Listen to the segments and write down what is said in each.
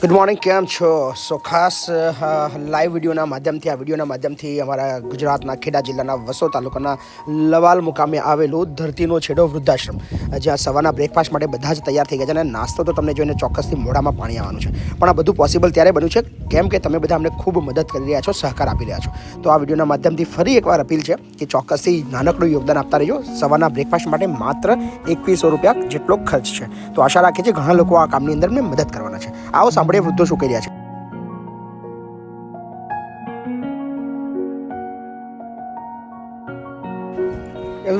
Good morning, કેમ છો? સો ખાસ લાઈવ વિડીયોના માધ્યમથી અમારા ગુજરાતના ખેડા જિલ્લાના વસો તાલુકાના લવાલ મુકામે આવેલું ધરતીનો છેડો વૃદ્ધાશ્રમ, જ્યાં સવારના બ્રેકફાસ્ટ માટે બધા જ તૈયાર થઈ ગયા છે અને નાસ્તો તો તમને જોઈને ચોક્કસથી મોઢામાં પાણી આવવાનું છે. પણ આ બધું પોસિબલ ત્યારે બન્યું છે કેમ કે તમે બધા અમને ખૂબ મદદ કરી રહ્યા છો, સહકાર આપી રહ્યા છો. તો આ વિડીયોના માધ્યમથી ફરી એકવાર અપીલ છે કે ચોક્કસથી નાનકડું યોગદાન આપતા રહેજો. સવારના બ્રેકફાસ્ટ માટે માત્ર 2100 રૂપિયા જેટલો ખર્ચ છે. તો આશા રાખીએ છીએ ઘણા લોકો આ કામની અંદર મેં મદદ કરવાના છે. આવો સાંભળીએ વૃદ્ધો શું કરી રહ્યા છે.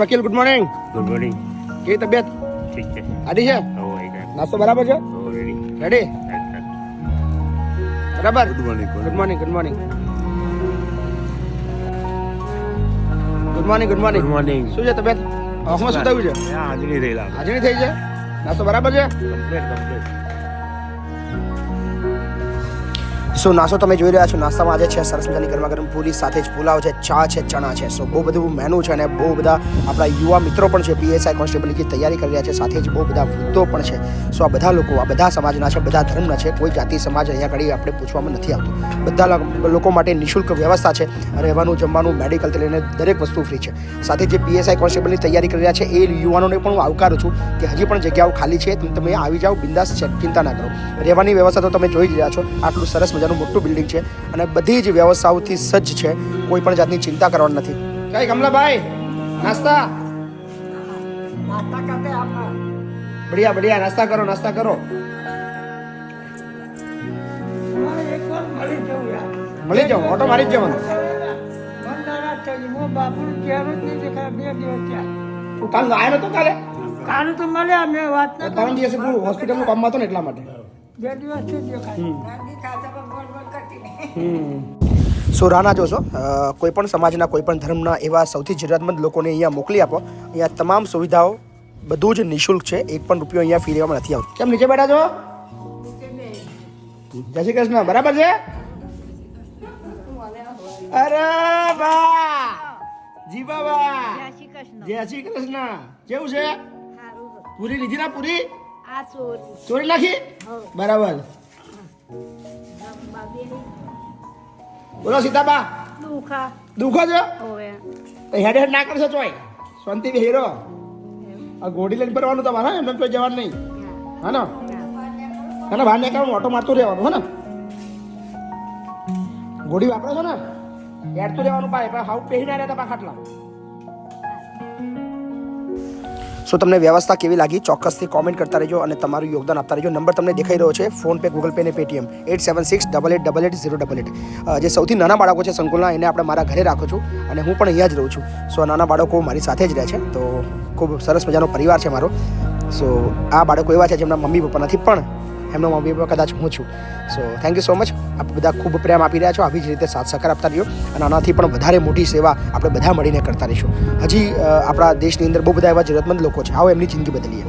વકીલ, ગુડ મોર્નિંગ. Good morning. કેવી તબિયત? ઠીક છે. આડી છે? નાસ્તો બરાબર છે? રેડી? બરાબર. Good morning. Good morning. Good morning. Good morning. Good morning. Good morning. શું છે તબિયત? આંખમાં શું થયું છે? હાજરી થયેલા. હાજરી થઈ છે? નાસ્તો બરાબર છે? કમ્પ્લીટ. સો નાસ્તો તમે જોઈ રહ્યા છો. નાસ્તામાં આજે છે સરસ મજાની ગરમા ગરમ પૂરી, સાથે જ પુલાવ છે, ચા છે, ચણા છે. સો બહુ બધું મેનુ છે અને બહુ બધા આપણા યુવા મિત્રો પણ છે, PSI કોન્સ્ટેબલની તૈયારી કરી રહ્યા છે. સાથે જ બહુ બધા વૃદ્ધો પણ છે. સો આ બધા લોકો, આ બધા સમાજના છે, બધા ધર્મના છે. કોઈ જાતિ સમાજ અહીંયા આગળ આપણે પૂછવામાં નથી આવતું. બધા લોકો માટે નિઃશુલ્ક વ્યવસ્થા છે. રહેવાનું, જમવાનું, મેડિકલથી લઈને દરેક વસ્તુ ફ્રી છે. સાથે જે PSI કોન્સ્ટેબલની તૈયારી કરી રહ્યા છે એ યુવાનોને પણ હું આવકારું છું કે હજી પણ જગ્યાઓ ખાલી છે, તમે આવી જાઓ, બિંદાસ છે, ચિંતા ના કરો. રહેવાની વ્યવસ્થા તો તમે જોઈ જ રહ્યા છો. આટલું સરસ મજાનું મોટું બિલ્ડિંગ છે અને બધી જ વ્યવસ્થાઓથી સજ્જ છે. કોઈ પણ જાતની ચિંતા કરવાની નથી. કઈ કમલાભાઈ, નાસ્તા કરતે આપના. બઢિયા બઢિયા, નાસ્તા કરો, નાસ્તા કરો. મળી જાઓ, ઓટો મારી જ જવાનું. તું કાલ આવ્યો નતો? કાલે તો મળ્યા, મેં વાત ના ત્રણ દિવસે પૂરું હોસ્પિટલનું કામમાં હતો ને એટલા માટે. 2 દિવસથી દેખાય. સો રાના જોશો, કોઈ પણ સમાજના, કોઈ પણ ધર્મના એવા સૌથી જરૂરિયાતમંદ લોકોને અહીંયા મોકલી આપો. અહીંયા તમામ સુવિધાઓ બધું જ નિઃશુલ્ક છે. એક પણ રૂપિયો અહીંયા ફી લેવામાં નથી આવતો. કેમ નીચે બેઠા છો? જય શ્રી કૃષ્ણ. બરાબર છે? અરે બા જી બાબા, જય શ્રી કૃષ્ણ. કેવું છે? પૂરી લીધી ના? પૂરી ચોરી નાખી? બરાબર. બોલો સીતાબા, દુખો છો? હેડ હેડ ના કરશો ચોય, શાંતિ હેરો. આ ગોડી લઈને ફરવાનું તમારે, એમને કોઈ જવાનું નહીં. હા ને? બહાર નીકળવાનું, ઓટો મારતું રહેવાનું. હે ને? ગોડી વાપરો છો ને? હેડતું રહેવાનું. પાય હાઉ પહેરી ના રહેતા પા ખાટલા. સો તમને વ્યવસ્થા કેવી લાગી ચોક્કસથી કોમેન્ટ કરતા રહેજો અને તમારું યોગદાન આપતા રહેજો. નંબર તમને દેખાઈ રહ્યો છે, ફોનપે, ગૂગલ પે ને પેટીએમ 8768888088. જે સૌથી નાના બાળકો છે સંકુલના, એને આપણે મારા ઘરે રાખું છું અને હું પણ અહીંયા જ રહું છું. સો નાના બાળકો મારી સાથે જ રહે છે. તો ખૂબ સરસ મજાનો પરિવાર છે મારો. સો આ બાળકો એવા છે જેમના મમ્મી પપ્પા નથી, પણ એમનો મમ્મી પપ્પા કદાચ હું છું. So thank you so much. આપ બધા ખૂબ પ્રેમ આપી રહ્યા છો. આવી જ રીતે સાથ સહકાર આપતા રહ્યો અને આનાથી પણ વધારે મોટી સેવા આપણે બધા મળીને કરતા રહીશું. હજી આપણા દેશની અંદર બહુ બધા એવા જરૂરતમંદ લોકો છે. આવો એમની જિંદગી બદલીએ.